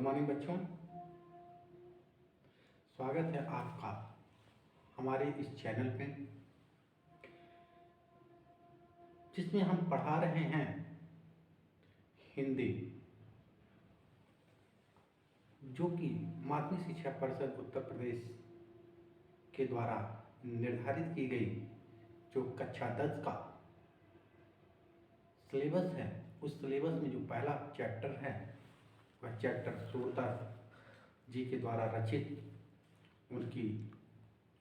Morning बच्चों, स्वागत है आपका हमारे इस चैनल पे, जिसमें हम पढ़ा रहे हैं हिंदी, जो कि माध्यमिक शिक्षा परिषद उत्तर प्रदेश के द्वारा निर्धारित की गई जो कक्षा 10 का सिलेबस है। उस सिलेबस में जो पहला चैप्टर है वह चैप्टर सूरदास जी के द्वारा रचित उनकी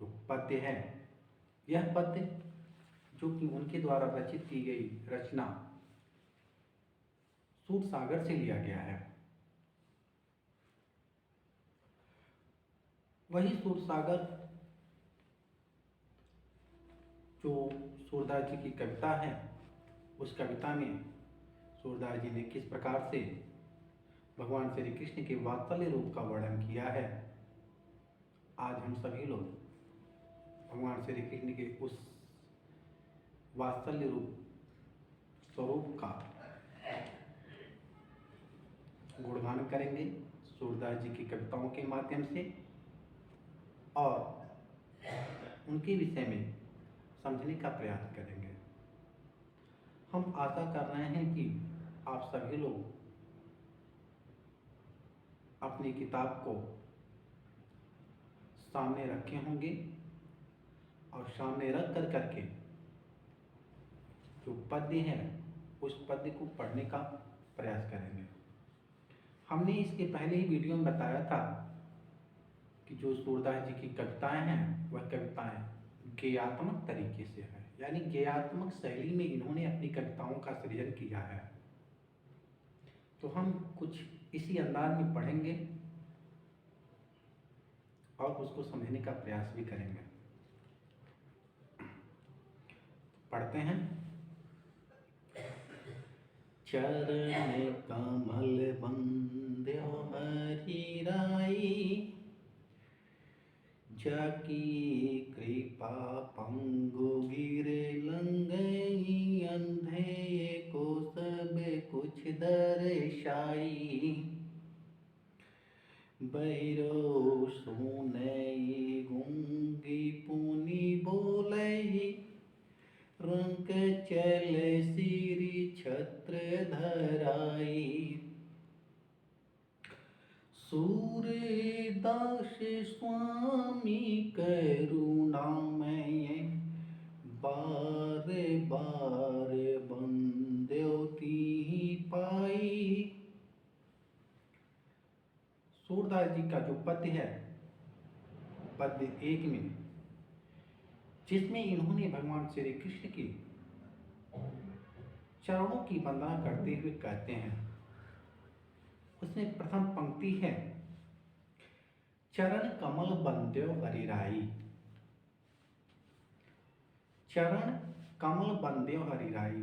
जो पद्य है, यह पद्य जो कि उनके द्वारा रचित की गई रचना सूरसागर से लिया गया है। वही सूरसागर जो सूरदास जी की कविता है, उस कविता में सूरदास जी ने किस प्रकार से भगवान श्री कृष्ण के वात्सल्य रूप का वर्णन किया है। आज हम सभी लोग भगवान श्री कृष्ण के उस वात्सल्य रूप स्वरूप का गुणगान करेंगे सूरदास जी की कविताओं के माध्यम से और उनके विषय में समझने का प्रयास करेंगे। हम आशा कर रहे हैं कि आप सभी लोग अपनी किताब को सामने रखे होंगे और सामने रख कर करके जो पद्य है उस पद्य को पढ़ने का प्रयास करेंगे। हमने इसके पहले ही वीडियो में बताया था कि जो सूरदास जी की कविताएं हैं वह कविताएं गेयात्मक तरीके से है, यानी गेयात्मक शैली में इन्होंने अपनी कविताओं का सृजन किया है। तो हम कुछ इसी अंदाज में पढ़ेंगे और उसको समझने का प्रयास भी करेंगे। पढ़ते हैं। चरण कमल बंद्यो हरि राई, जाकी कृपा पंगु गिरे लंगई, अंधे को सब कुछ दर्शाई, बैरो सुनई गूंगी पुनि बोलई, रंक चल सिरी छत्र धराई, सूरदास स्वामी करुणामय, बार बार बंद्यो तिहि पाई। सूरदास जी का जो पद्य है, पद्य 1 में, जिसमें इन्होंने भगवान श्री कृष्ण के चरणों की वंदना करते हुए कहते हैं, उसमें प्रथम पंक्ति है, चरण कमल बंद्यो हरि राई। चरण कमल बंद्यो हरि राई,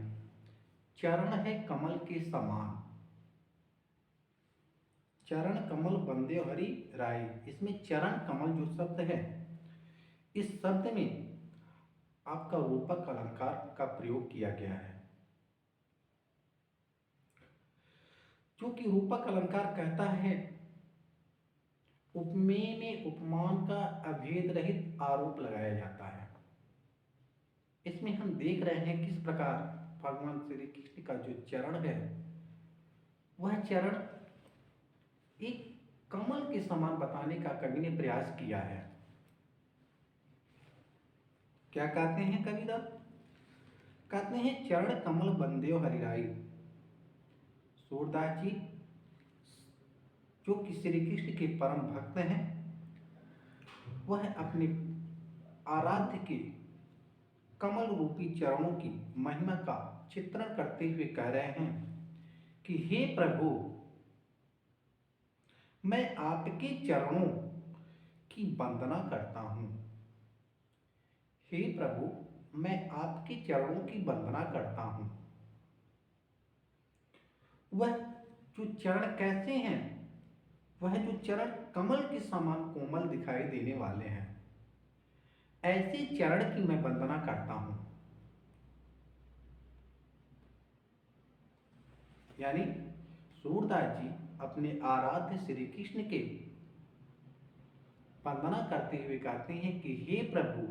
चरण है कमल के समान, चरण कमल बंद्यो हरि राई। इसमें चरण कमल जो शब्द है, इस शब्द में आपका रूपक अलंकार का प्रयोग किया गया है, जो कि रूपक अलंकार कहता है उपमेय में उपमान का अभेद रहित आरोप लगाया जाता है। इसमें हम देख रहे हैं किस प्रकार भगवान श्री कृष्ण का जो चरण है वह चरण एक कमल के समान बताने का कवि ने प्रयास किया है। क्या कहते हैं कविदास? कहते हैं चरण कमल बंद्यो हरि राई। सूरदास जी जो कि श्री कृष्ण के परम भक्त हैं, वह अपने आराध्य के कमल रूपी चरणों की महिमा का चित्रण करते हुए कह रहे हैं कि हे प्रभु, मैं आपके चरणों की वंदना करता हूं। हे प्रभु, मैं आपके चरणों की वंदना करता हूं। वह जो चरण कैसे हैं? वह जो चरण कमल के समान कोमल दिखाई देने वाले हैं, ऐसे चरण की मैं वंदना करता हूं। यानी सूरदास जी अपने आराध्य श्री कृष्ण के वंदना करते हुए कहते हैं कि हे प्रभु,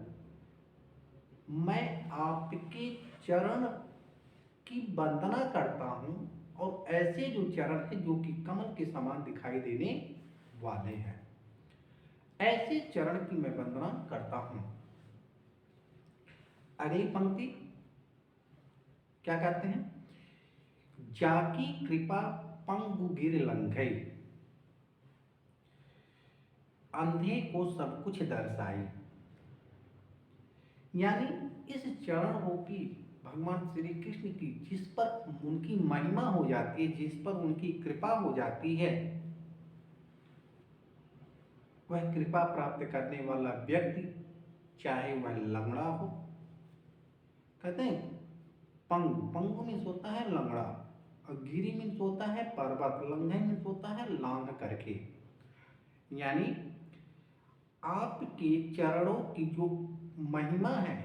मैं आपके चरण की वंदना करता हूँ, और ऐसे जो चरण हैं जो कि कमल के समान दिखाई देने वाले हैं, ऐसे चरण की मैं वंदना करता हूँ। अगली पंक्ति क्या कहते हैं? जाकी कृपा पंगु गिर लंघई, अंधे को सब कुछ दर्शाई। यानी इस चरण रूपी भगवान श्री कृष्ण की जिस पर उनकी महिमा हो जाती है, जिस पर उनकी कृपा हो जाती है, वह कृपा प्राप्त करने वाला व्यक्ति चाहे वह लंगड़ा हो, कहते हैं पंगु, पंगु मीन्स होता है लंगड़ा, और गिरी मीन्स होता है पर्वत, लंघन मीन्स होता है लांघ करके। यानी आपके चरणों की जो महिमा है,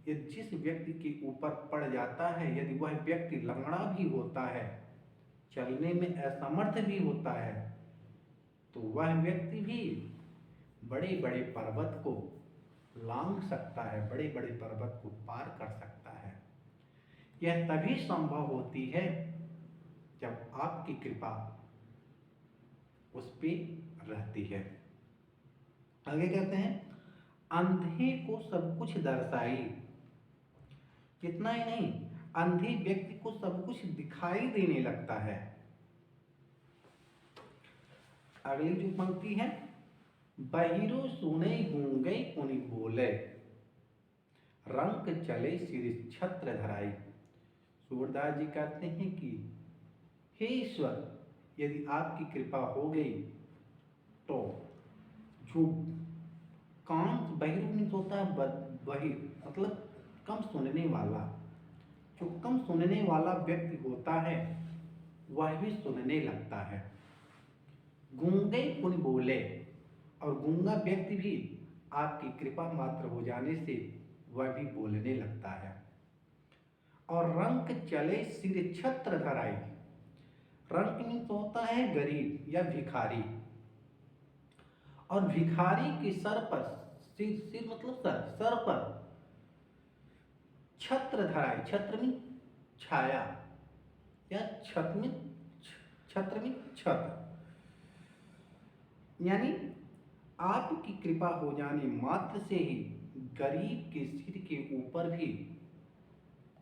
ये जिस व्यक्ति के ऊपर पड़ जाता है, यदि वह व्यक्ति लंगड़ा भी होता है, चलने में असमर्थ भी होता है, तो वह व्यक्ति भी बड़े बड़े पर्वत को लांघ सकता है, बड़े बड़े पर्वत को पार कर सकता है। यह तभी संभव होती है जब आपकी कृपा उस पर रहती है। आगे कहते हैं अंधे को सब कुछ दर्शाई। इतना ही नहीं, अंधे व्यक्ति को सब कुछ दिखाई देने लगता है। अगली जो पंक्ति है, बहिरो सुने गूंगे उनि बोले, रंग चले सिर छत्र धराई। सूरदास जी कहते हैं कि हे ईश्वर, यदि आपकी कृपा हो गई तो जो कान, बहिर मीन्स होता है बहिर, मतलब कम सुनने वाला, जो कम सुनने वाला व्यक्ति होता है वह भी सुनने लगता है। गूंगे उन बोले, और गूंगा व्यक्ति भी आपकी कृपा मात्र हो जाने से वह भी बोलने लगता है। और रंक चले सिर छत्र धराई। रंक मीन्स होता है गरीब या भिखारी, और भिखारी के सर पर, सिर मतलब सर पर छत्र धराई। छत्र में छाया, या छत्र में छत्र। यानी आपकी कृपा हो जाने मात्र से ही गरीब के सिर के ऊपर भी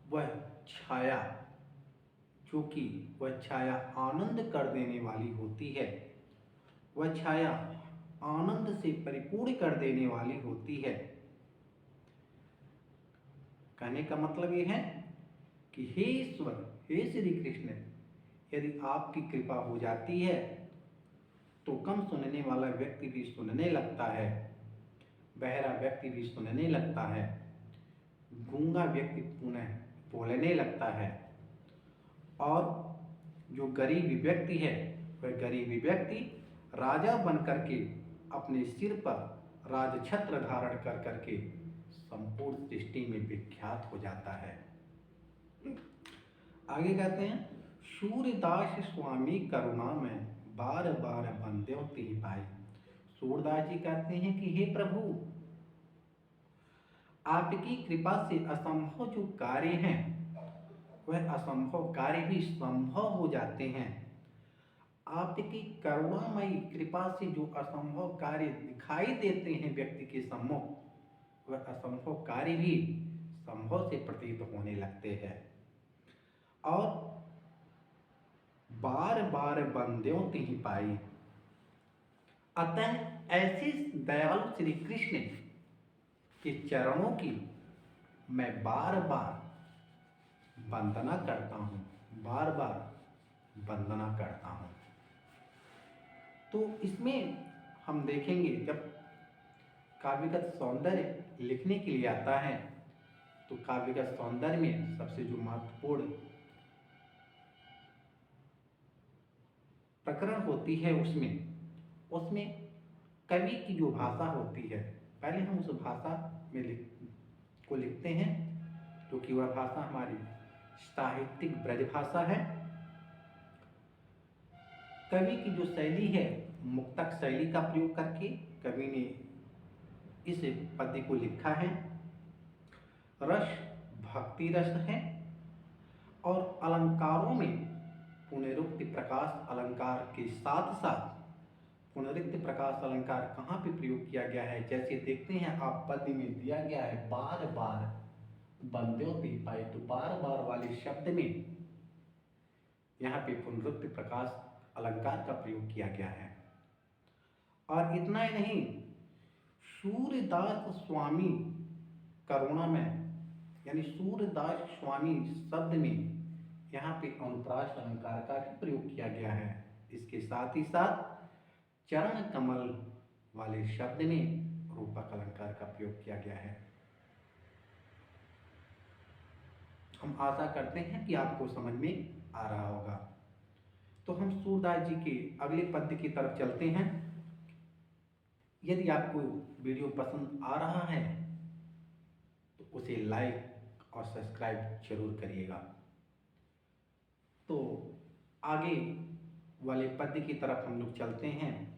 वह छाया, जो कि वह छाया आनंद कर देने वाली होती है, वह छाया आनंद से परिपूर्ण कर देने वाली होती है। कहने का मतलब यह है कि हे ईश्वर, हे श्री कृष्ण, यदि आपकी कृपा हो जाती है तो कम सुनने वाला व्यक्ति भी सुनने लगता है, बहरा व्यक्ति भी सुनने लगता है, गूंगा व्यक्ति पुनः बोलने लगता है, और जो गरीब व्यक्ति है वह गरीब व्यक्ति राजा बन करके अपने सिर पर राजछत्र धारण कर करके संपूर्ण सृष्टि में विख्यात हो जाता है। आगे कहते हैं सूर्यदास स्वामी करुणा में बार बार बंदे तिहि पाई। सूरदास जी कहते हैं कि हे प्रभु, आपकी कृपा से असंभव जो कार्य हैं वह असंभव कार्य भी संभव हो जाते हैं। आपकी करुणामयी कृपा से जो असंभव कार्य दिखाई देते हैं व्यक्ति के सम्मुख, वह असंभव कार्य भी संभव से प्रतीत होने लगते हैं। और बार बार बंदों तिहि पाई। अतः ऐसे दयालु श्री कृष्ण के चरणों की मैं बार बार वंदना करता हूँ, बार बार वंदना करता हूँ। तो इसमें हम देखेंगे जब काव्यगत सौंदर्य लिखने के लिए आता है तो काव्यगत सौंदर्य में सबसे जो महत्वपूर्ण प्रकरण होती है उसमें कवि की जो भाषा होती है, पहले हम उस भाषा में लिखते हैं, तो कि वह भाषा हमारी साहित्यिक ब्रज भाषा है। कवि की जो शैली है, मुक्तक शैली का प्रयोग करके कवि ने इस पद्य को लिखा है। रस भक्ति रस है और अलंकारों में पुनरुक्ति प्रकाश अलंकार के साथ साथ पुनरुक्ति प्रकाश अलंकार कहाँ पे प्रयोग किया गया है, जैसे देखते हैं आप पद्य में दिया गया है बार बार बंद्योति पाए, तो बार बार वाले शब्द में यहाँ पे पुनरुक्ति प्रकाश अलंकार का प्रयोग किया गया है। और इतना ही नहीं, सूर्यदास स्वामी करुणा में यानी सूर्यदास स्वामी शब्द में यहाँ पे अनुप्रास अलंकार का भी प्रयोग किया गया है। इसके साथ ही साथ चरण कमल वाले शब्द में रूपक अलंकार का प्रयोग किया गया है। हम आशा करते हैं कि आपको समझ में आ रहा होगा। तो हम सूरदास जी के अगले पद्य की तरफ चलते हैं। यदि आपको वीडियो पसंद आ रहा है तो उसे लाइक और सब्सक्राइब जरूर करिएगा। तो आगे वाले पद्य की तरफ हम लोग चलते हैं,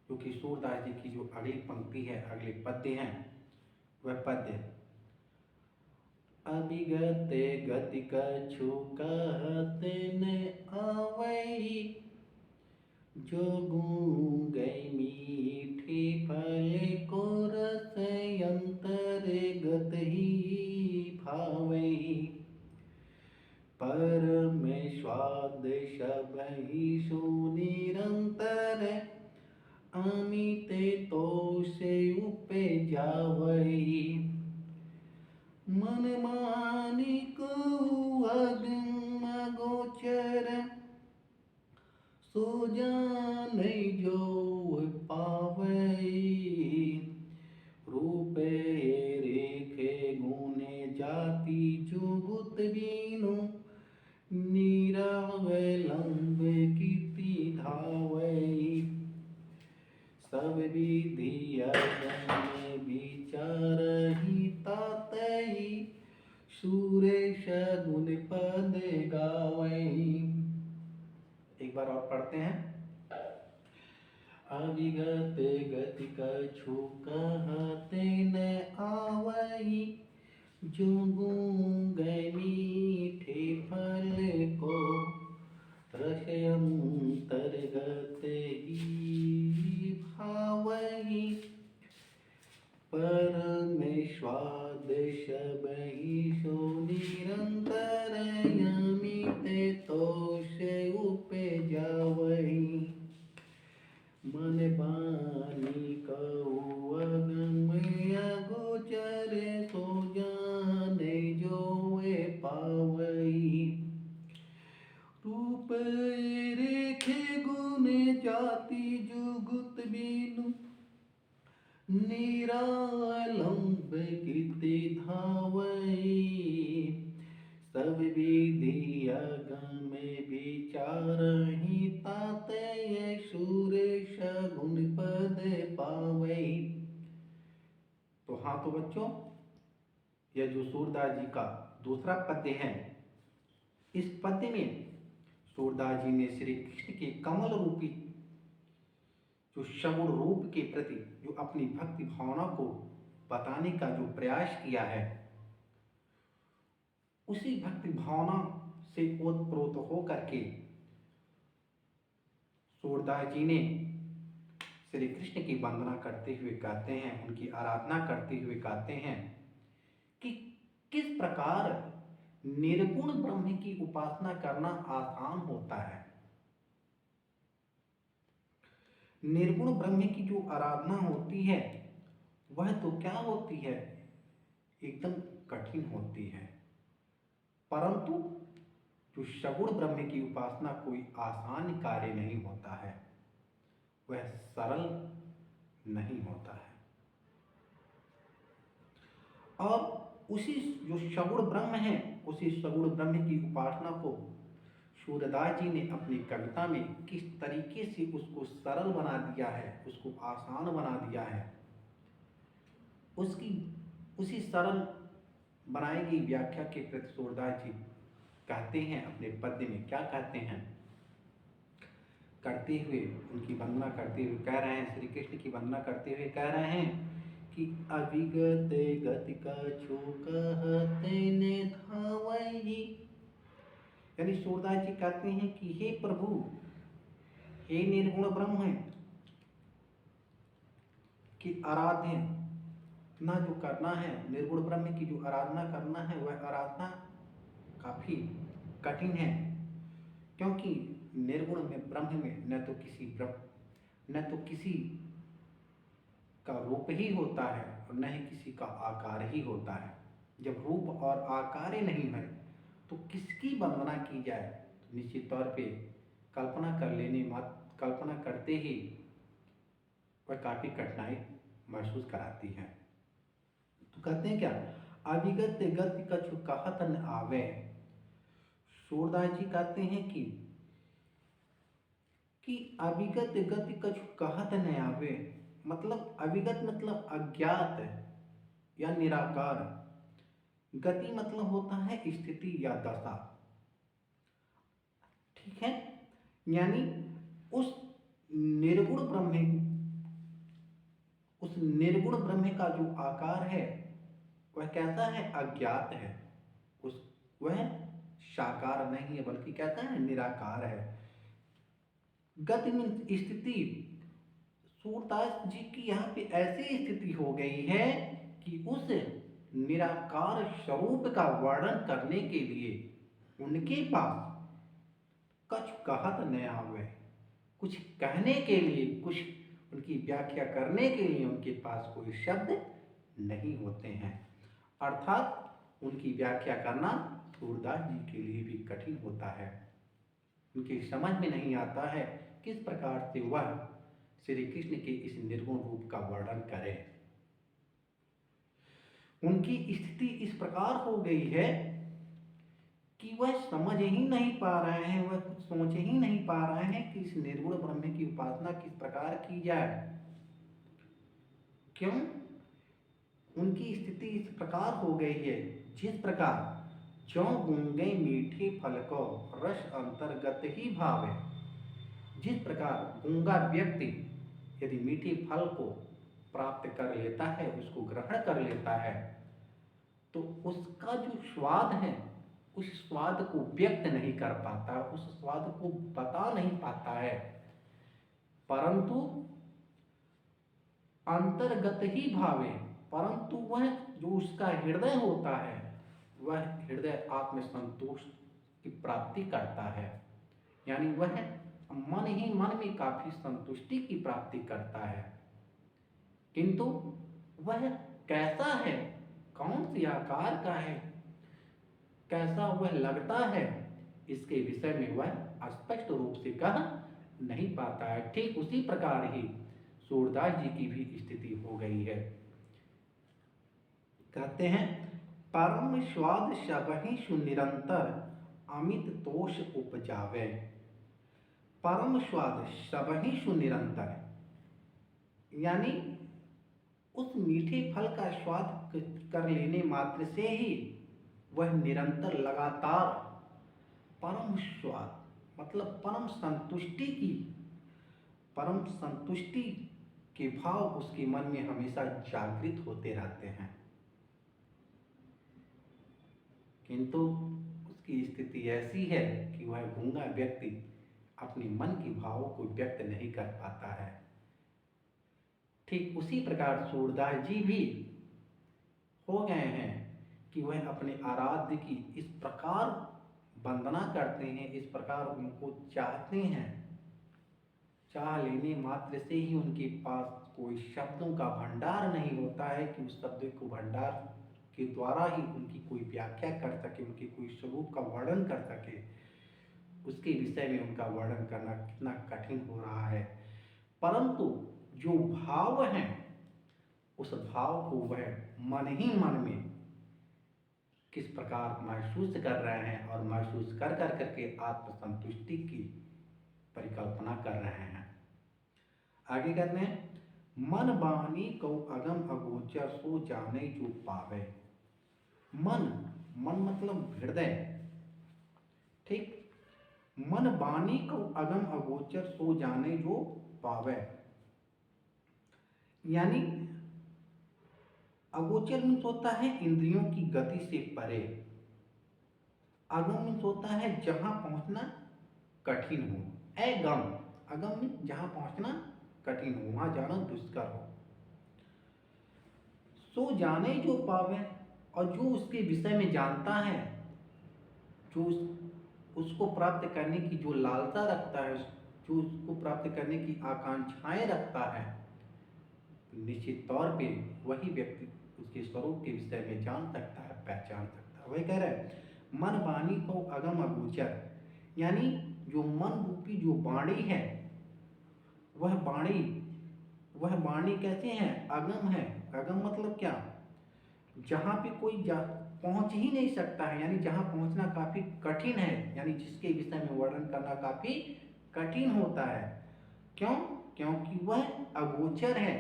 क्योंकि सूरदास जी की जो अगली पंक्ति है, अगले पद्य हैं, वह पद्य अभिगते गति कछु कहते न आवई, जो गुण गई मीठे फल को रस अंतर्गत ही भावई, पर में स्वाद सबहि सुनिरंतर, अमित तो से उपजावई, मन मानिक अगम गोचर, सो जानै जो पावई, रूपे रेखे गुणे जाति जुगुत बीनु, निरावलंब कीर्ति धावई, सब विधि अगम विचार ही तातई, सुरेश गुण पद गावई। एक बार और पढ़ते हैं। अविगत गति कछु कहते न आवई, जो गुण गए मीठे फल को रस अंतर्गत ही भावई, पर में स्वाद सबहि सो निरंतर, अमित तो से उपजावई, मन बानी कहु अगम अगोचर, सो जाने जो पावई, रूप रेखे गुण जाति जुगुत बीनु, निरालंब कीर्ति धावई, सब विधि अगम विचार ही तातय, सुरेश गुण पद पावई। तो हाँ, तो बच्चों, यह जो सूरदास जी का दूसरा पद्य है, इस पद्य में सूरदास जी ने श्री कृष्ण के कमल रूपी जो सगुण रूप के प्रति जो अपनी भक्ति भावना को बताने का जो प्रयास किया है, उसी भक्ति भावना से ओतप्रोत होकर के सूरदास जी ने श्री कृष्ण की वंदना करते हुए कहते हैं, उनकी आराधना करते हुए कहते हैं कि किस प्रकार निर्गुण ब्रह्म की उपासना करना आसान होता है। निर्गुण ब्रह्म की जो आराधना होती है वह तो क्या होती है, एकदम कठिन होती है, परंतु जो सगुण ब्रह्म की उपासना कोई आसान कार्य नहीं होता है, वह सरल नहीं होता है। और उसी जो सगुण ब्रह्म है, उसी सगुण ब्रह्म की उपासना को सूरदास जी ने अपनी कविता में किस तरीके से उसको सरल बना दिया है, उसको आसान बना दिया है, उसी सरल बनाई गई व्याख्या के प्रति सूरदास जी कहते हैं अपने पद्य में, क्या कहते हैं, करते हुए, उनकी वंदना करते हुए कह रहे हैं, श्री कृष्ण की वंदना करते हुए कह रहे हैं कि अविगत गति कछु कहते ने धावई। यानी सूरदास जी कहते हैं कि हे प्रभु, हे निर्गुण ब्रह्म है कि आराध्य ना जो करना है, निर्गुण ब्रह्म की जो आराधना करना है वह आराधना काफी कठिन है, क्योंकि निर्गुण में ब्रह्म में न तो किसी का रूप ही होता है और न ही किसी का आकार ही होता है। जब रूप और आकार ही नहीं है तो किसकी वंदना की जाए? तो निश्चित तौर पे कल्पना करते ही वह काफी कठिनाई महसूस कराती है। तो कहते हैं क्या, अविगत गति कछु कहत न आवे। सूरदास जी कहते हैं कि अविगत गति कछु कहत न आवे, मतलब अविगत मतलब अज्ञात या निराकार, गति मतलब होता है स्थिति या दशा, ठीक है। यानी उस निर्गुण ब्रह्म का जो आकार है वह कैसा है? अज्ञात है। वह साकार नहीं है, बल्कि कहता है निराकार है। गति में स्थिति, सूरदास जी की यहाँ पे ऐसी स्थिति हो गई है कि उस निराकार स्वरूप का वर्णन करने के लिए उनके पास कुछ कहत न आवे, कुछ कहने के लिए, कुछ उनकी व्याख्या करने के लिए उनके पास कोई शब्द नहीं होते हैं। अर्थात उनकी व्याख्या करना सूरदास जी के लिए भी कठिन होता है। उनकी समझ में नहीं आता है किस प्रकार से वह श्री कृष्ण के इस निर्गुण रूप का वर्णन करें। उनकी स्थिति इस प्रकार हो गई है कि वह समझ ही नहीं पा रहे हैं, वह कुछ सोच ही नहीं पा रहे हैं कि इस निर्गुण ब्रह्म की उपासना किस प्रकार की जाए। क्यों? उनकी स्थिति इस प्रकार हो गई है, जिस प्रकार जो गूंगे मीठे फल को रस अंतर्गत ही भावे। जिस प्रकार गूंगा व्यक्ति यदि मीठे फल को प्राप्त कर लेता है, उसको ग्रहण कर लेता है, तो उसका जो स्वाद है उस स्वाद को व्यक्त नहीं कर पाता, उस स्वाद को बता नहीं पाता है, परंतु अंतर्गत ही भावे, परंतु वह जो उसका हृदय होता है वह हृदय आत्मसंतोष की प्राप्ति करता है। यानी वह मन ही मन में काफी संतुष्टि की प्राप्ति करता है। किंतु वह कैसा है, कौन सी आकार का है, कैसा वह लगता है, इसके विषय में वह स्पष्ट रूप से कह नहीं पाता है। ठीक उसी प्रकार ही सूरदास जी की भी स्थिति हो गई है। कहते हैं परम स्वाद सबहि सुनिरंतर अमित तोष उपजावे। परम स्वाद सबहि सुनिरंतर, यानी उस मीठे फल का स्वाद कर लेने मात्र से ही वह निरंतर लगातार परम स्वाद मतलब परम संतुष्टि के भाव उसके मन में हमेशा जागृत होते रहते हैं। किंतु उसकी स्थिति ऐसी है कि वह गूंगा व्यक्ति अपने मन के भावों को व्यक्त नहीं कर पाता है। ठीक उसी प्रकार सूरदास जी भी हो गए हैं कि वह अपने आराध्य की इस प्रकार वंदना करते हैं, इस प्रकार उनको चाहते हैं, चाह लेने मात्र से ही उनके पास कोई शब्दों का भंडार नहीं होता है कि उस शब्द को भंडार के द्वारा ही उनकी कोई व्याख्या कर सके, उनके कोई स्वरूप का वर्णन कर सके। उसके विषय में उनका वर्णन करना कितना कठिन हो रहा है, परंतु जो भाव है उस भाव को वह मन ही मन में किस प्रकार महसूस कर रहे हैं और महसूस कर करके आत्मसंतुष्टि की परिकल्पना कर रहे हैं। आगे कहते हैं मन बानी को अगम अगोचर सो जाने जो पावे। मन मतलब हृदय, ठीक। मन बानी को अगम अगोचर सो जाने जो पावे। यानी अगोचर मीन्स होता है इंद्रियों की गति से परे। अगम मीन्स होता है जहां पहुंचना कठिन हो। अगम, अगम मीन्स जहां पहुंचना कठिन हो, वहां जाना दुष्कर हो। सो जाने जो पावे, और जो उसके विषय में जानता है, जो उसको प्राप्त करने की जो लालसा रखता है, जो उसको प्राप्त करने की आकांक्षाएं रखता है, निश्चित तौर पे वही व्यक्ति उसके स्वरूप के विषय में जान सकता है, पहचान सकता है। वही कह रहे हैं मन वाणी को अगम अगोचर, यानी जो मन रूपी जो वाणी है, वह वाणी कैसे है? अगम है। अगम मतलब क्या? जहाँ पे कोई पहुंच ही नहीं सकता है, यानी जहाँ पहुंचना काफी कठिन है, यानी जिसके विषय में वर्णन करना काफी कठिन होता है। क्यों? क्योंकि वह अगोचर है,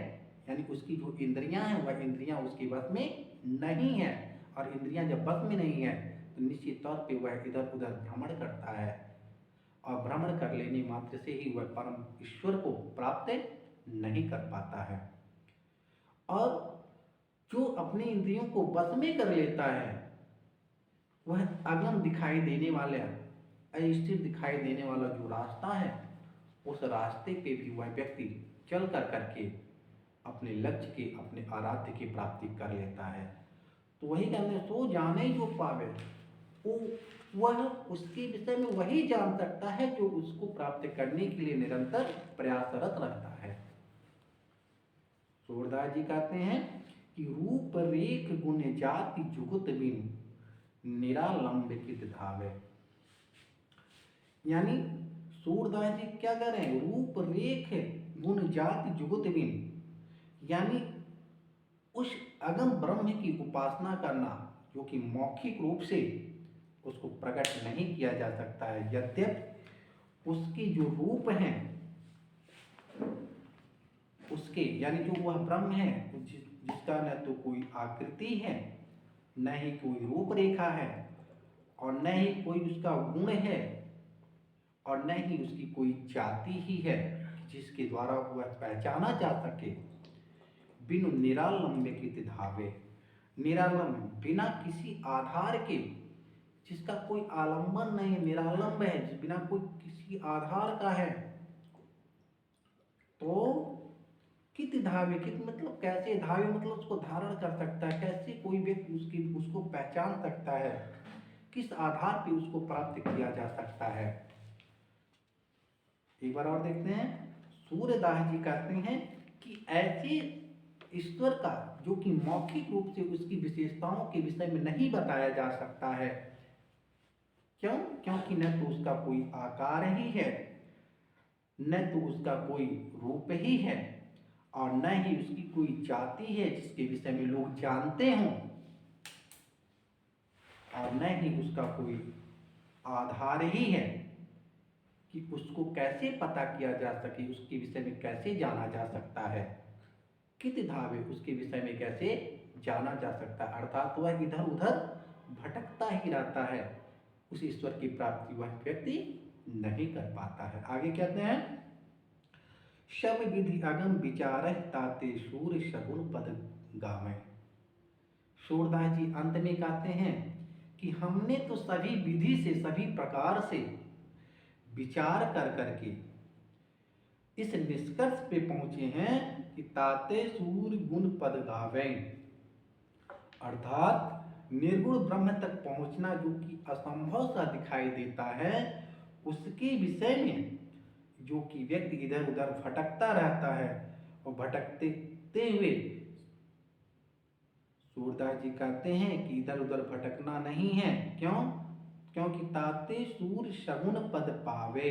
यानी उसकी जो इंद्रियां हैं वह इंद्रियां उसके वश में नहीं है, और इंद्रियां जब वश में नहीं है तो निश्चित तौर पे वह इधर उधर भ्रमण करता है, और भ्रमण कर लेने मात्र से ही वह परम ईश्वर को प्राप्त नहीं कर पाता है। और जो अपने इंद्रियों को वश में कर लेता है, वह अगम दिखाई देने वाला, अस्थिर दिखाई देने वाला जो रास्ता है, उस रास्ते पे भी वह व्यक्ति चल कर करके अपने लक्ष्य की, अपने आराध्य की प्राप्ति कर लेता है। तो वही कहते हैं सो जाने जो पावे, वह उसके विषय में वही जान सकता है जो उसको प्राप्त करने के लिए निरंतर प्रयासरत रहता है। सूरदास जी कहते हैं कि रूप रेख गुण जाति जुगुत बिन निरालंबित धावे। यानी सूरदास जी क्या कर रहे हैं? रूप रेख गुण जाति जुगुत बिन, यानी उस अगम ब्रह्म की उपासना करना जो कि मौखिक रूप से उसको प्रकट नहीं किया जा सकता है, यद्यपि उसके जो रूप हैं, उसके यानी जो वह ब्रह्म है जिसका न तो कोई आकृति है, न ही कोई रूपरेखा है, और न ही कोई उसका गुण है, और न ही उसकी कोई जाति ही है जिसके द्वारा वह पहचाना जा सके। बिनु निरालंबित धावे, निरालंब बिना किसी आधार के, जिसका कोई आलंबन नहीं, निरालंब है, बिना कोई किसी आधार का है, तो कित धावे, कित मतलब कैसे, धावे मतलब उसको धारण कर सकता है, कैसे कोई व्यक्ति उसको पहचान सकता है, किस आधार पे उसको प्राप्त किया जा सकता है। एक बार और देखते हैं। सूरदास जी कहते हैं कि ऐसे ईश्वर का जो कि मौखिक रूप से उसकी विशेषताओं के विषय में नहीं बताया जा सकता है। क्यों? क्योंकि न तो उसका कोई आकार ही है, न तो उसका कोई रूप ही है, और न ही उसकी कोई जाति है जिसके विषय में लोग जानते हों, और न ही उसका कोई आधार ही है कि उसको कैसे पता किया जा सके, उसके विषय में कैसे जाना जा सकता है। कित धावे, उसके विषय में कैसे जाना जा सकता है, अर्थात वह इधर उधर भटकता ही रहता है, उस ईश्वर की प्राप्ति वह व्यक्ति नहीं कर पाता है। आगे कहते हैं शब विधि अगम विचार ताते सूर सगुन पद गावे। सूरदास जी अंत में कहते हैं कि हमने तो सभी विधि से, सभी प्रकार से विचार कर करके इस निष्कर्ष पे पहुंचे हैं कि ताते सूर गुण पद गावे, अर्थात निर्गुण ब्रह्म तक पहुंचना जो कि असंभव सा दिखाई देता है, उसके विषय में जो कि व्यक्ति इधर उधर भटकता रहता है, और भटकते हुए सूरदास जी कहते हैं कि इधर उधर भटकना नहीं है। क्यों? क्योंकि ताते सूर सगुण पद पावे,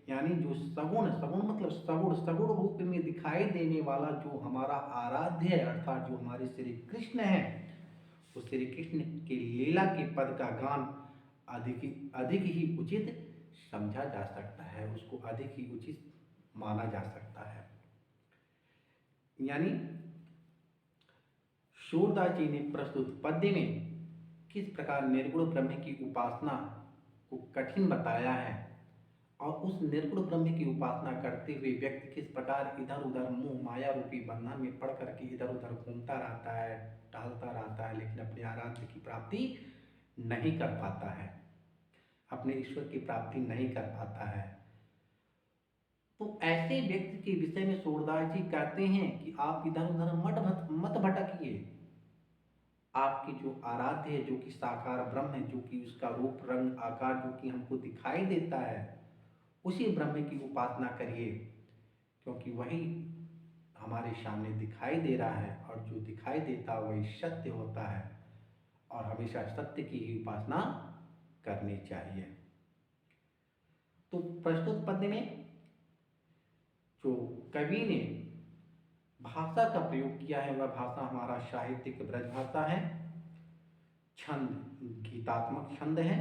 यानी जो सगुण, सगुण मतलब सगुण, सगुण रूप में दिखाई देने वाला जो हमारा आराध्य है, अर्थात जो हमारे श्री कृष्ण है, उस श्री कृष्ण के लीला के पद का गान अधिक ही उचित समझा जा सकता है, उसको अधिक ही उचित माना जा सकता है। यानी सूरदास जी ने प्रस्तुत पद्य में किस प्रकार निर्गुण ब्रह्म की उपासना को कठिन बताया है, और उस निर्गुण ब्रह्म की उपासना करते हुए व्यक्ति किस प्रकार इधर उधर मोह माया रूपी बंधन में पड़ करके इधर उधर घूमता रहता है, टहलता रहता है, लेकिन अपने आराध्य की प्राप्ति नहीं कर पाता है, अपने ईश्वर की प्राप्ति नहीं कर पाता है। तो ऐसे व्यक्ति के विषय में सूरदास जी कहते हैं कि आप इधर उधर मत भटकिए। आपकी जो आराध्य है, जो कि साकार ब्रह्म है, जो कि उसका रूप रंग आकार जो कि हमको दिखाई देता है, उसी ब्रह्म की उपासना करिए, क्योंकि वही हमारे सामने दिखाई दे रहा है और जो दिखाई देता है वही सत्य होता है और हमेशा सत्य की ही उपासना करनी चाहिए। तो प्रस्तुत पद्य में जो कवि ने भाषा का प्रयोग किया है वह भाषा हमारा साहित्यिक ब्रज भाषा है, छंद गीतात्मक छंद है।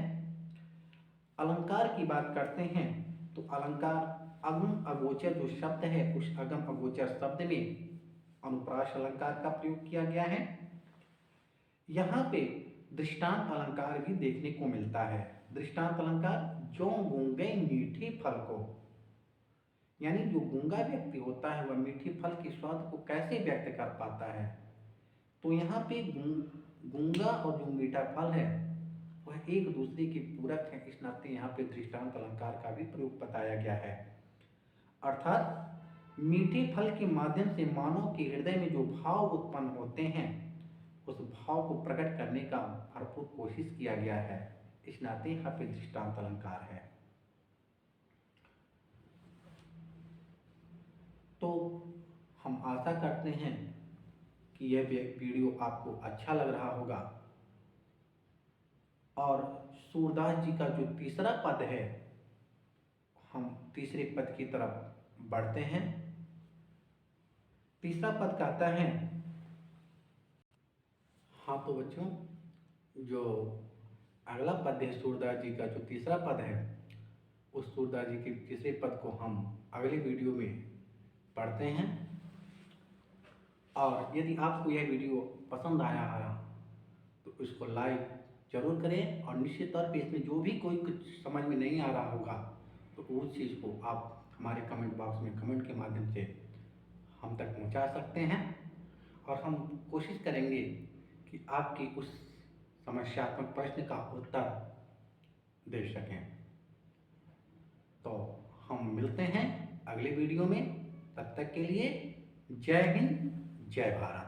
अलंकार की बात करते हैं तो अलंकार अगम अगोचर जो शब्द है, उस अगम अगोचर शब्द में अनुप्रास अलंकार का प्रयोग किया गया है। यहाँ पे दृष्टांत अलंकार भी देखने को मिलता है। दृष्टांत अलंकार जो गूंगे मीठे फल को, यानी जो गूंगा व्यक्ति होता है वह मीठे फल के स्वाद को कैसे व्यक्त कर पाता है। तो यहाँ पे गूंगा और जो मीठा फल है वह एक दूसरे के पूरक हैं, इस नाते यहाँ पे दृष्टांत अलंकार का भी प्रयोग बताया गया है। अर्थात मीठे फल के माध्यम से मानव के हृदय में जो भाव उत्पन्न होते हैं उस भाव को प्रकट करने का भरपूर कोशिश किया गया है, इस नाते यहाँ पे दृष्टांत अलंकार है। तो हम आशा करते हैं कि यह वीडियो आपको अच्छा लग रहा होगा और सूरदास जी का जो तीसरा पद है, हम तीसरे पद की तरफ बढ़ते हैं। तीसरा पद कहता है, हाँ तो बच्चों जो अगला पद है सूरदास जी का जो तीसरा पद है, उस सूरदास जी के तीसरे पद को हम अगले वीडियो में पढ़ते हैं। और यदि आपको यह वीडियो पसंद आया है तो इसको लाइक जरूर करें और निश्चित तौर पे इसमें जो भी कोई कुछ समझ में नहीं आ रहा होगा तो उस चीज़ को आप हमारे कमेंट बॉक्स में कमेंट के माध्यम से हम तक पहुंचा सकते हैं और हम कोशिश करेंगे कि आपकी उस समस्यात्मक प्रश्न का उत्तर दे सकें। तो हम मिलते हैं अगले वीडियो में, तब तक के लिए जय हिंद जय भारत।